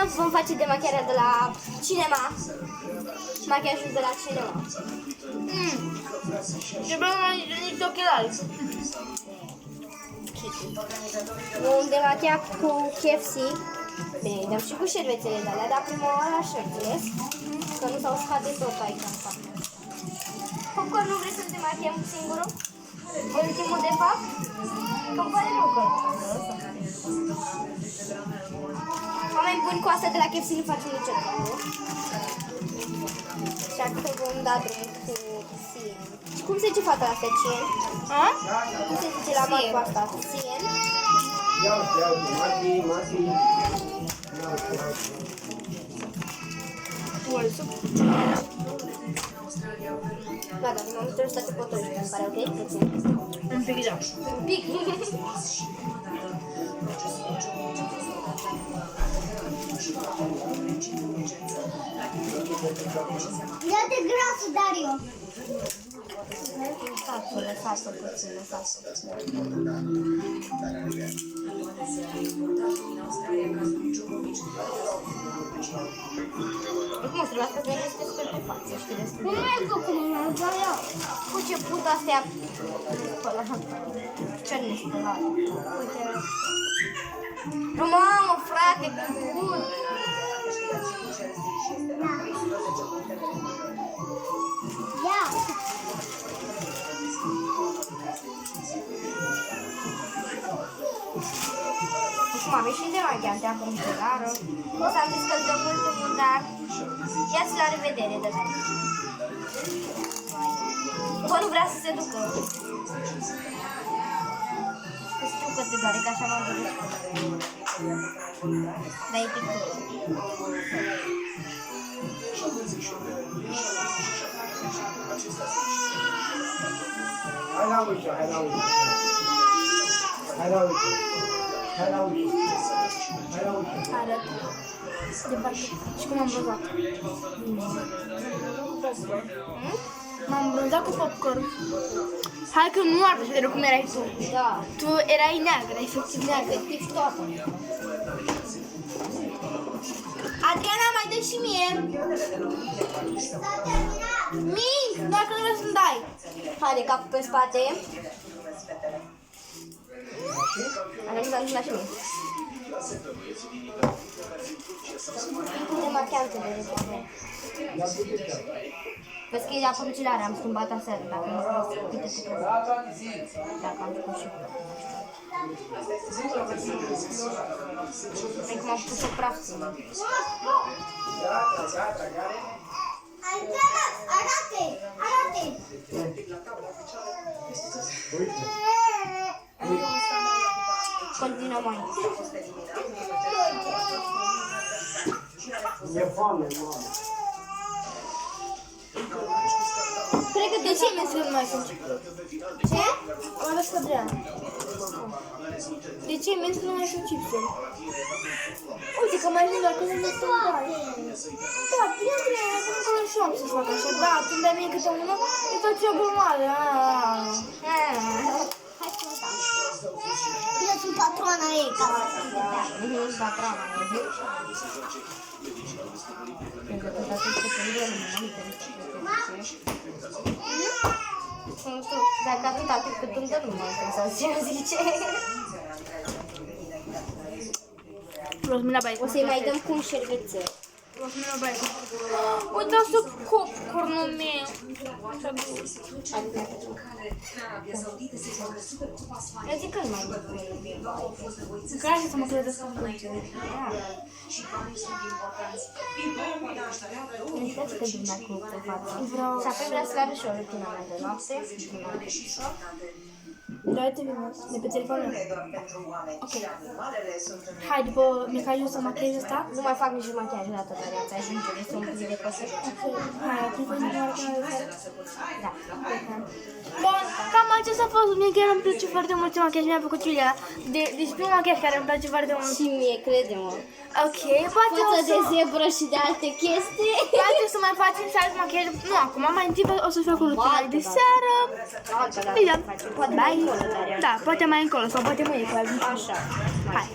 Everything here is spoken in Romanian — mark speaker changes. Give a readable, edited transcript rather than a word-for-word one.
Speaker 1: vom face demachiarea de la cinema. Machiajul de la cinema.
Speaker 2: Trebuie mai niște ochelari.
Speaker 1: Vom demachia cu KFC. Bine, dăm și cu șervețele de alea, dar prima oară așa, înțeles? Că nu s-au uscat de tot aici în fapt. Popcorn, nu vrei să-l demachiem singurul? Ultimul de fapt? Că-mi pare rău că oameni buni, cu asta de la KFC nu facem nicio treabă. Așa că vom da drumul cu Sien. Și cum se zice fata asta, Sien?
Speaker 2: A?
Speaker 1: Cum se zice la marca asta? Sien? Gata, în momentul ăsta te potoși, îmi pare ok?
Speaker 2: Un pic, da.
Speaker 1: Un pic.
Speaker 3: Ia-te grasul, Dario!
Speaker 1: Lăsați-o puțin, lăsați-o puțin. Cum să lasă să vedeți despre pe față, știi despre
Speaker 3: Nu mai e cum e, dar eu.
Speaker 1: cu ce put astea cernești de la uite. Mamă, frate, cum?
Speaker 3: Ia!
Speaker 1: Acum am ieșit de machiate acum pe gară. O să am zis că-l dăm ultimul, dar ia-ți la revedere de la. Bă, nu vrea să se ducă. Știu că te doare, că așa m-am dorit. Dar e pictură.
Speaker 4: Hai la uite, hai la uite. Hai la uite. Hai la uite. Hai la uite.
Speaker 1: Arăt. Departe.
Speaker 2: Și cum am bronzat? M-am bronzat cu popcorn. Hai că nu arată așa de rău cum erai tu.
Speaker 1: Da.
Speaker 2: Tu erai neagră, efectiv neagră.
Speaker 1: Efectiv toată. Adriana, mai dă și mie.
Speaker 2: Minți, dacă nu vrei să-mi dai.
Speaker 1: Haide, capul pe spate. Am să ajung la și mie. Demachează de repede. Vezi că e apă lucidare, am schimbat aseară, dacă nu știu, uite-te pe dacă am făcut și cred că m-am pus-o praf.
Speaker 3: Arate! Arate!
Speaker 1: Continuă mai.
Speaker 4: E foame, mamă.
Speaker 1: Cred că
Speaker 2: De ce mi-ai scris mai sunt?
Speaker 1: Ce?
Speaker 2: Am ales cu Adriana. De ce mi-ai scris mai sunt chipsuri? Uite că mai doar că nu mi-e să bani. Da, bine, Adriana, că nu și eu am să fac așa. Da, tu îmi dai mie câte unul, îi fac eu gurmale.
Speaker 1: Hai să mă dau.
Speaker 3: Eu sunt patrona ei, ca
Speaker 1: Patrona, nu știu, dacă atâta timp cât îmi dă, nu mai trebuie să zice.
Speaker 2: Rosmina Bacon.
Speaker 1: O să-i mai dăm cu un șervețel.
Speaker 2: Rosmina Bacon. Uite asta popcornul meu.
Speaker 1: Eu zic că nu mai dăm.
Speaker 2: Care să mă credeți că am
Speaker 1: Nu știu că din acum pe față. Și apoi vrea să arăt și o rutină mea de noapte.
Speaker 2: Da, uite bine, de pe telefonul meu. Ok. Hai, după mecanismul să machiez ăsta.
Speaker 1: Nu mai fac niciun machiaj la toată viața, ajunge, este un pic de cosă.
Speaker 2: Ok, hai, atunci vă zic doar că...
Speaker 1: Da.
Speaker 2: Bun, cam acesta a fost. Mie chiar îmi place foarte mult ce machiaj mi-a făcut Iulia. Deci primul machiaj care îmi place foarte mult.
Speaker 1: Și mie, crede-mă.
Speaker 2: Ok, poate o
Speaker 1: Față
Speaker 2: să...
Speaker 1: de zebră și de alte chestii.
Speaker 2: Poate să mai facem și alt machiaj. Nu acum, mai întâi o să fac o rutină de seară.
Speaker 1: Altă, da.
Speaker 2: Bine,
Speaker 1: Poate mai încolo, dar
Speaker 2: da, poate mai încolo sau poate mâine.
Speaker 1: Așa.
Speaker 2: Hai.